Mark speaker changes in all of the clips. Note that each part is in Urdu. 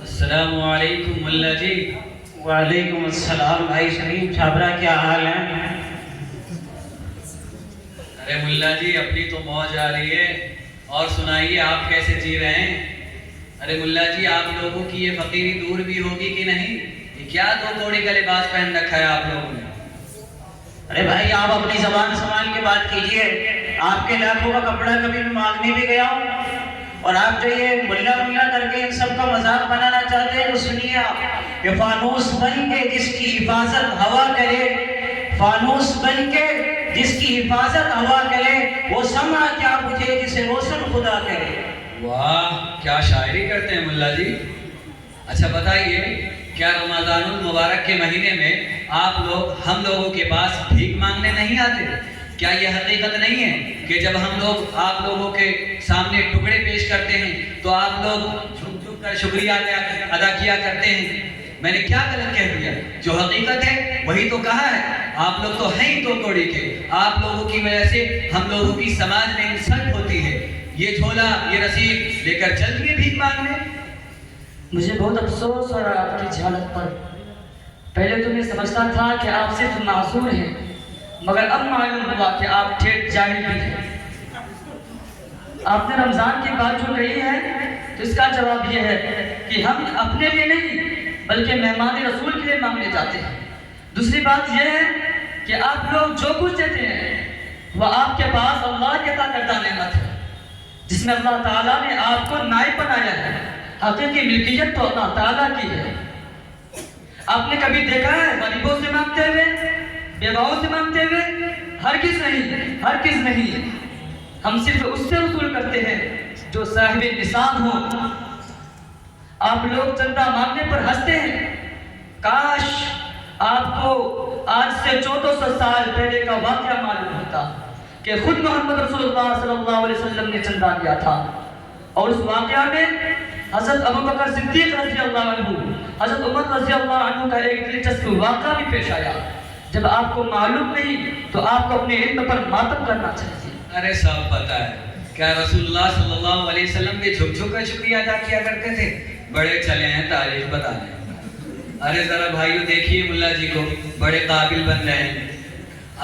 Speaker 1: السلام علیکم ملا جی۔
Speaker 2: وعلیکم السلام بھائی شریف چھابرا، کیا حال ہے؟
Speaker 1: ارے ملا جی اپنی تو موج آ رہی ہے، اور سنائیے آپ کیسے جی رہے ہیں؟ ارے ملا جی آپ لوگوں کی یہ فقیری دور بھی ہوگی کہ نہیں؟ یہ کیا دو کوڑی کا لباس پہن رکھا ہے آپ لوگوں نے؟
Speaker 2: ارے بھائی آپ اپنی زبان سنبھال کے بات کیجئے، آپ کے لاکھوں کا کپڑا کبھی میں مانگنے بھی گیا ہوں، اور آپ جو یہ ملا کر کے ان سب کا مذاق بنانا چاہتے ہیں تو سنیے آپ کہ فانوس بن کے جس کی حفاظت ہوا کرے، فانوس بن کے جس کی حفاظت ہوا کرے، وہ سمع کیا بجھے جسے روشن خدا کرے۔
Speaker 1: واہ کیا شاعری کرتے ہیں ملا جی۔ اچھا بتائیے، کیا رمضان المبارک کے مہینے میں ہم لوگوں کے پاس بھیک مانگنے نہیں آتے؟ کیا یہ حقیقت نہیں ہے کہ جب ہم لوگ آپ لوگوں کے سامنے ٹکڑے پیش کرتے ہیں تو آپ لوگ جھک جھک کر شکریہ ادا کیا کرتے ہیں؟ میں نے کیا غلط کہہ دیا؟ جو حقیقت ہے وہی تو کہا ہے۔ آپ لوگ تو ہیں ہی دو کوڑی کے، آپ لوگوں کی وجہ سے ہم لوگوں کی سماج میں انسلٹ ہوتی ہے۔ یہ جھولا یہ رسید لے کر چل دیے بھیک مانگنے۔
Speaker 3: مجھے بہت افسوس ہو رہا آپ کی جہالت پر۔ پہلے تو میں سمجھتا تھا کہ آپ صرف معذور ہیں، مگر اب معلوم ہوا کہ آپ ٹھیک جاہل بھی ہیں۔ آپ نے رمضان کی بات جو کہی ہے تو اس کا جواب یہ ہے کہ ہم اپنے لیے نہیں بلکہ مہمان رسول کے لیے مانگنے جاتے ہیں۔ دوسری بات یہ ہے کہ آپ لوگ جو کچھ دیتے ہیں وہ آپ کے پاس اللہ کی عطا کردہ نعمت ہے، جس میں اللہ تعالیٰ نے آپ کو نائب بنایا ہے۔ حقیقی ملکیت تو اللہ تعالیٰ کی ہے۔ آپ نے کبھی دیکھا ہے غریبوں سے مانگتے ہوئے، بیواؤں سے مانگتے ہوئے؟ ہرگز نہیں۔ ہم صرف اس سے وصول کرتے ہیں جو صاحب نصاب ہو۔ آپ لوگ چندہ مانگنے پر ہنستے ہیں، کاش آپ کو آج سے 1400 سال پہلے کا واقعہ معلوم ہوتا کہ خود محمد رسول اللہ صلی اللہ علیہ وسلم نے چندہ دیا تھا، اور اس واقعہ میں حضرت ابوبکر صدیق رضی اللہ عنہ، حضرت عمر رضی اللہ عنہ کا ایک دلچسپ واقعہ بھی پیش آیا۔ جب آپ کو معلوم نہیں تو آپ کو اپنے علم پر ماتم کرنا چاہیے۔
Speaker 1: ارے سب پتہ ہے، کیا رسول اللہ صلی اللہ علیہ وسلم کے جھک جھک کر شکریہ ادا کیا کرتے تھے؟ بڑے چلے ہیں تاریخ بتانے۔ ارے ذرا بھائیو دیکھیے ملا جی کو، بڑے قابل بن رہے ہیں۔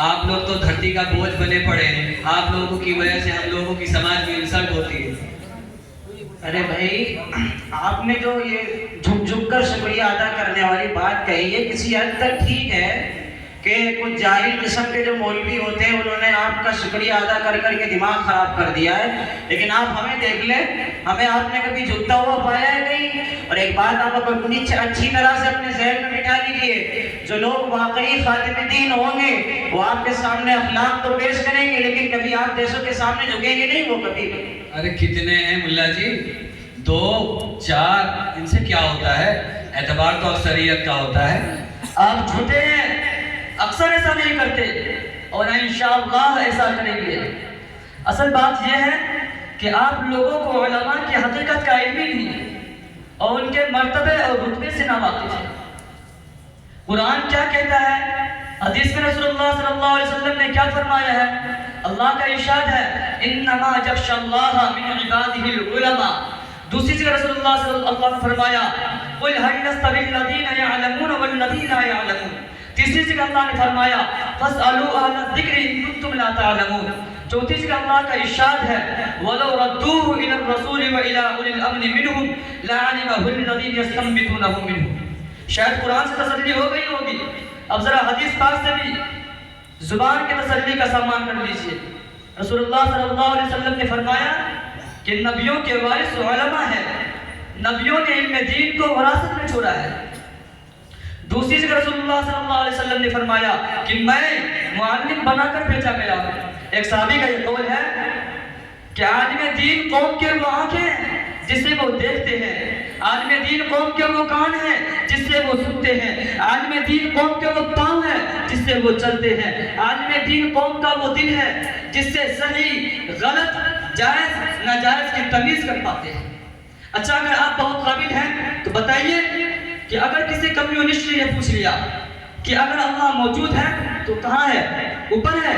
Speaker 1: آپ لوگ تو دھرتی کا بوجھ بنے پڑے ہیں، آپ لوگوں کی وجہ سے ہم لوگوں کی سماج میں انسلٹ ہوتی ہے۔
Speaker 2: ارے بھائی آپ نے جو یہ جھک جھک کر شکریہ ادا کرنے والی بات کہی ہے کسی حد تک ٹھیک ہے کہ کچھ جاہل قسم کے جو مولوی ہوتے ہیں انہوں نے آپ کا شکریہ ادا کر کے دماغ خراب کر دیا ہے، لیکن آپ ہمیں دیکھ لیں، ہمیں آپ نے کبھی جھکتا ہوا پایا ہے نہیں۔ اور ایک بات آپ اپنی اچھی طرح سے اپنے ذہن میں بٹھا لیجیے، جو لوگ واقعی خاتم دین ہوں گے وہ آپ کے سامنے اخلاق تو پیش کریں گے لیکن کبھی آپ جیسوں کے سامنے جھکیں گے نہیں وہ کبھی۔
Speaker 1: ارے کتنے ہیں ملا جی؟ 2 4 ان سے کیا ہوتا ہے؟ اعتبار تو اکثریت کا ہوتا ہے۔
Speaker 3: آپ جھوٹے ہیں، اکثر ایسا نہیں کرتے اور انشاءاللہ ایسا کریں گے۔ اصل بات یہ ہے کہ آپ لوگوں کو علماء کی حقیقت کا علم ہی نہیں اور ان کے مرتبے اور رتبے سے ناواقف ہے۔ قرآن کیا کہتا ہے؟ حدیث میں رسول اللہ صلی اللہ علیہ وسلم نے کیا فرمایا ہے؟ اللہ کا ارشاد ہے انما یخشی اللہ من عبادہ العلماء۔ دوسری جگہ رسول اللہ صلی اللہ علیہ وسلم نے فرمایا قل هل يستوي الذین یعلمون والذین لا یعلمون۔ تیسری جگہ اللہ نے فرمایا فاسألوا اہل الذکر ان کنتم لا تعلمون۔ چوتھی جگہ اللہ کا ارشاد ہے وَلَوْ رَدُّوهُ إِلَى الرَّسُولِ وَإِلَىٰ أُولِي الْأَمْرِ مِنْهُمْ لَعَلِمَهُ الَّذِينَ يَسْتَنبِطُونَهُ مِنْهُمْ۔ شاید قرآن سے تسلی ہو گئی ہوگی، اب ذرا حدیث پاک سے بھی زبان کے تسلی کا سامان کر لیجئے۔ رسول اللہ صلی اللہ علیہ وسلم نے فرمایا کہ نبیوں کے وارث علماء ہیں، نبیوں نے علم دین کو وراثت میں چھوڑا ہے۔ دوسری جگہ رسول اللہ صلی اللہ علیہ وسلم نے فرمایا کہ میں معلم بنا کر بھیجا گیا ہوں۔ ایک صحابی کا یہ قول ہے کہ عالم دین قوم کے وہ آنکھیں ہیں جس سے وہ دیکھتے ہیں، عالم دین قوم کے وہ کان ہیں جس سے وہ سنتے ہیں، عالم دین قوم کے وہ پاؤں ہیں جس سے وہ چلتے ہیں، عالم دین قوم کا وہ دل ہے جس سے صحیح غلط جائز ناجائز کی تمیز کر پاتے ہیں۔ اچھا اگر آپ بہت قابل ہیں تو بتائیے کہ اگر کسی کمیونسٹ نے یہ پوچھ لیا کہ اگر اللہ موجود ہے تو کہاں ہے؟ اوپر ہے،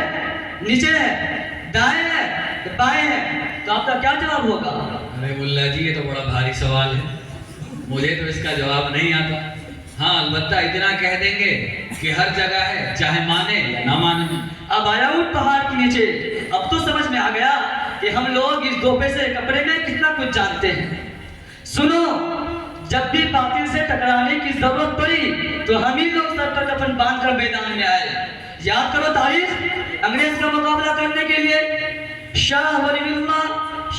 Speaker 3: نیچے ہے، دائیں ہے، بائیں ہیں تو آپ کا کیا جواب ہوگا؟
Speaker 1: ارے ملا جی یہ تو بڑا بھاری سوال ہے، مجھے تو اس کا جواب نہیں آتا۔ ہاں البتہ اتنا کہہ دیں گے کہ ہر جگہ ہے، چاہے مانے یا نہ مانے۔
Speaker 3: اب آیا ہوں پہاڑ کے نیچے، اب تو سمجھ میں آ گیا کہ ہم لوگ اس 2 پیسے کپڑے میں کتنا کچھ جانتے ہیں۔ سنو، جب بھی باطل سے ٹکرانے کی ضرورت پڑی تو ہم ہی لوگ سر پر کفن باندھ کر میدان میں آئے۔ یاد کرو تاریخ، انگریز کا مقابلہ کرنے کے لیے شاہ ولی اللہ،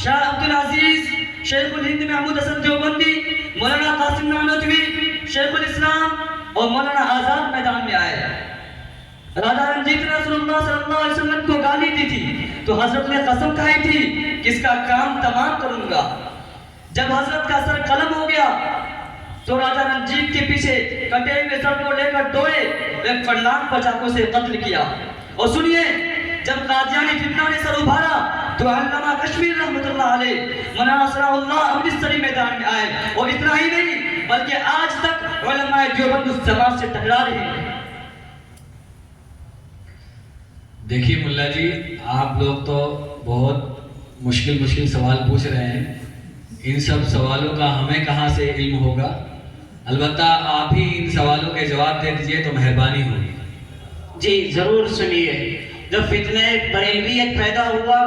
Speaker 3: شاہ عبدالعزیز، شیخ الہند محمود حسن دیوبندی، مولانا قاسم نانوتوی، شیخ الاسلام اور مولانا آزاد میدان میں آئے۔ راجا رنجیت نے رسول اللہ صلی اللہ علیہ وسلم کو گالی دی تھی تو حضرت نے قسم کھائی تھی کہ اس کا کام تمام کروں گا۔ جب حضرت کا سر قلم ہو گیا تو راجا رنجیت کے پیچھے کٹے ہوئے سر کو لے کر دوڑے، ایک فرلانگ پر چاقو سے قتل کیا۔ اور سنیے، جب قادیانی فتنہ نے سر ابھارا تو علامہ کشمیر رحمۃ اللہ علیہ، مولانا ثناء اللہ امرتسری میدان میں آئے، اور اتنا ہی نہیں بلکہ آج تک علماء دیوبند اس جماعت سے ٹکرا رہے ہیں۔
Speaker 1: دیکھیے ملا جی، آپ لوگ تو بہت مشکل سوال پوچھ رہے ہیں، ان سب سوالوں کا ہمیں کہاں سے علم ہوگا؟ البتہ آپ ہی ان سوالوں کے جواب دے دیجئے تو مہربانی ہوگی۔
Speaker 2: جی ضرور سنیے، جب فتنہ بریلویت پیدا ہوا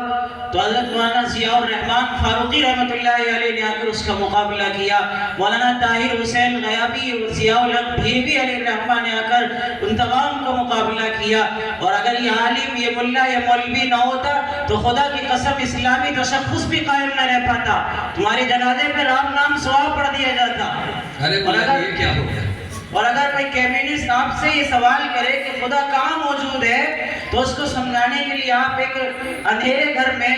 Speaker 2: تو حضرت مولانا ضیاء الرحمن فاروقی رحمۃ اللہ علیہ نے آ کر اس کا مقابلہ کیا۔ مولانا طاہر حسین غیابی اور ضیاء الحق بھیروی علیہ الرحمن نے آ کر ان تمام کا مقابلہ کیا۔ اور اگر یہ عالم، یہ ملا، یہ مولوی نہ ہوتا تو خدا کی قسم اسلامی تشخص بھی قائم نہ رہ پاتا، تمہارے جنازے پہ رام نام ثواب پڑھ دیا جاتا۔
Speaker 1: ارے ملا جی یہ کیا ہو گیا؟
Speaker 2: اور اگر کوئی کمیونسٹ آپ سے یہ سوال کرے کہ خدا کہاں موجود ہے تو اس کو سمجھانے کے لیے آپ ایک اندھیرے گھر میں،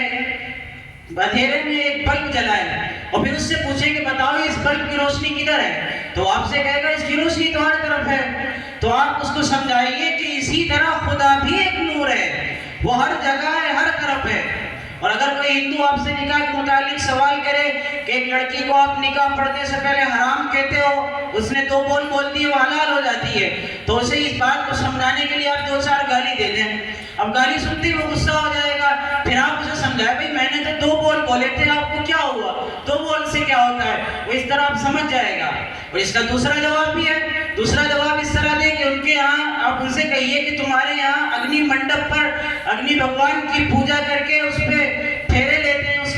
Speaker 2: اندھیرے میں ایک بلب جلائیں اور پھر اس سے پوچھیں کہ بتاؤ اس بلب کی روشنی کدھر ہے، تو آپ سے کہے گا اس کی روشنی تو ہر طرف ہے۔ تو آپ اس کو سمجھائیے کہ اسی طرح خدا بھی ایک نور ہے، وہ ہر جگہ ہے، ہر طرف ہے۔ اور اگر کوئی ہندو آپ سے نکاح کے متعلق سوال کرے کہ ایک لڑکی کو آپ نکاح پڑھنے سے پہلے حرام کہتے ہو، اس نے 2 بول بول دی وہ حلال ہو جاتی ہے، تو اسے اس بات کو سمجھانے کے لیے آپ 2-4 گالی دے دیں۔ اب گالی سنتے ہی وہ غصہ ہو جائے گا، پھر آپ اسے سمجھائے بھائی میں نے تو 2 بول بولے تھے، آپ کو کیا ہوا، 2 بول سے کیا ہوتا ہے، وہ اس طرح آپ سمجھ جائے گا۔ اور اس کا دوسرا جواب بھی ہے، دوسرا جواب اس طرح دے کہ ان کے یہاں آپ ان سے کہیے کہ تمہارے یہاں اگنی منڈپ پر اگنی بھگوان کی پوجا کر کے اس پہ پھیرے لیتے ہیں، اس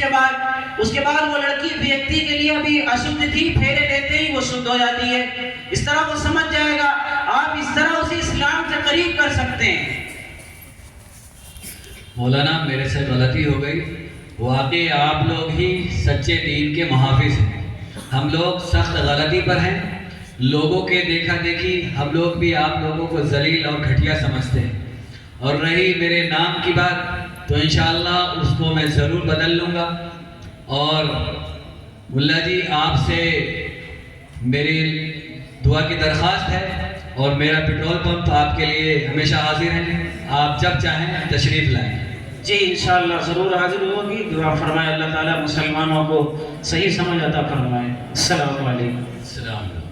Speaker 2: کے بعد وہ لڑکی ویکتی کے لیے ابھی اشدھ تھی، پھیرے لیتے ہی وہ شدھ ہو جاتی ہے۔ اس طرح وہ سمجھ جائے گا، آپ اس طرح اسے اسلام سے قریب کر سکتے ہیں۔
Speaker 1: مولانا میرے سے غلطی ہو گئی، واقعی آپ لوگ ہی سچے دین کے محافظ ہیں، ہم لوگ سخت غلطی پر ہیں، لوگوں کے دیکھا دیکھی ہم لوگ بھی آپ لوگوں کو ذلیل اور گھٹیا سمجھتے ہیں۔ اور رہی میرے نام کی بات تو انشاءاللہ اس کو میں ضرور بدل لوں گا۔ اور ملا جی آپ سے میری دعا کی درخواست ہے، اور میرا پیٹرول پمپ آپ کے لیے ہمیشہ حاضر ہے، آپ جب چاہیں تشریف لائیں۔
Speaker 2: جی انشاءاللہ ضرور حاضر ہوگی، دعا فرمائے اللہ تعالیٰ مسلمانوں کو صحیح سمجھ عطا فرمائے۔ السلام علیکم۔
Speaker 1: السلام علیکم۔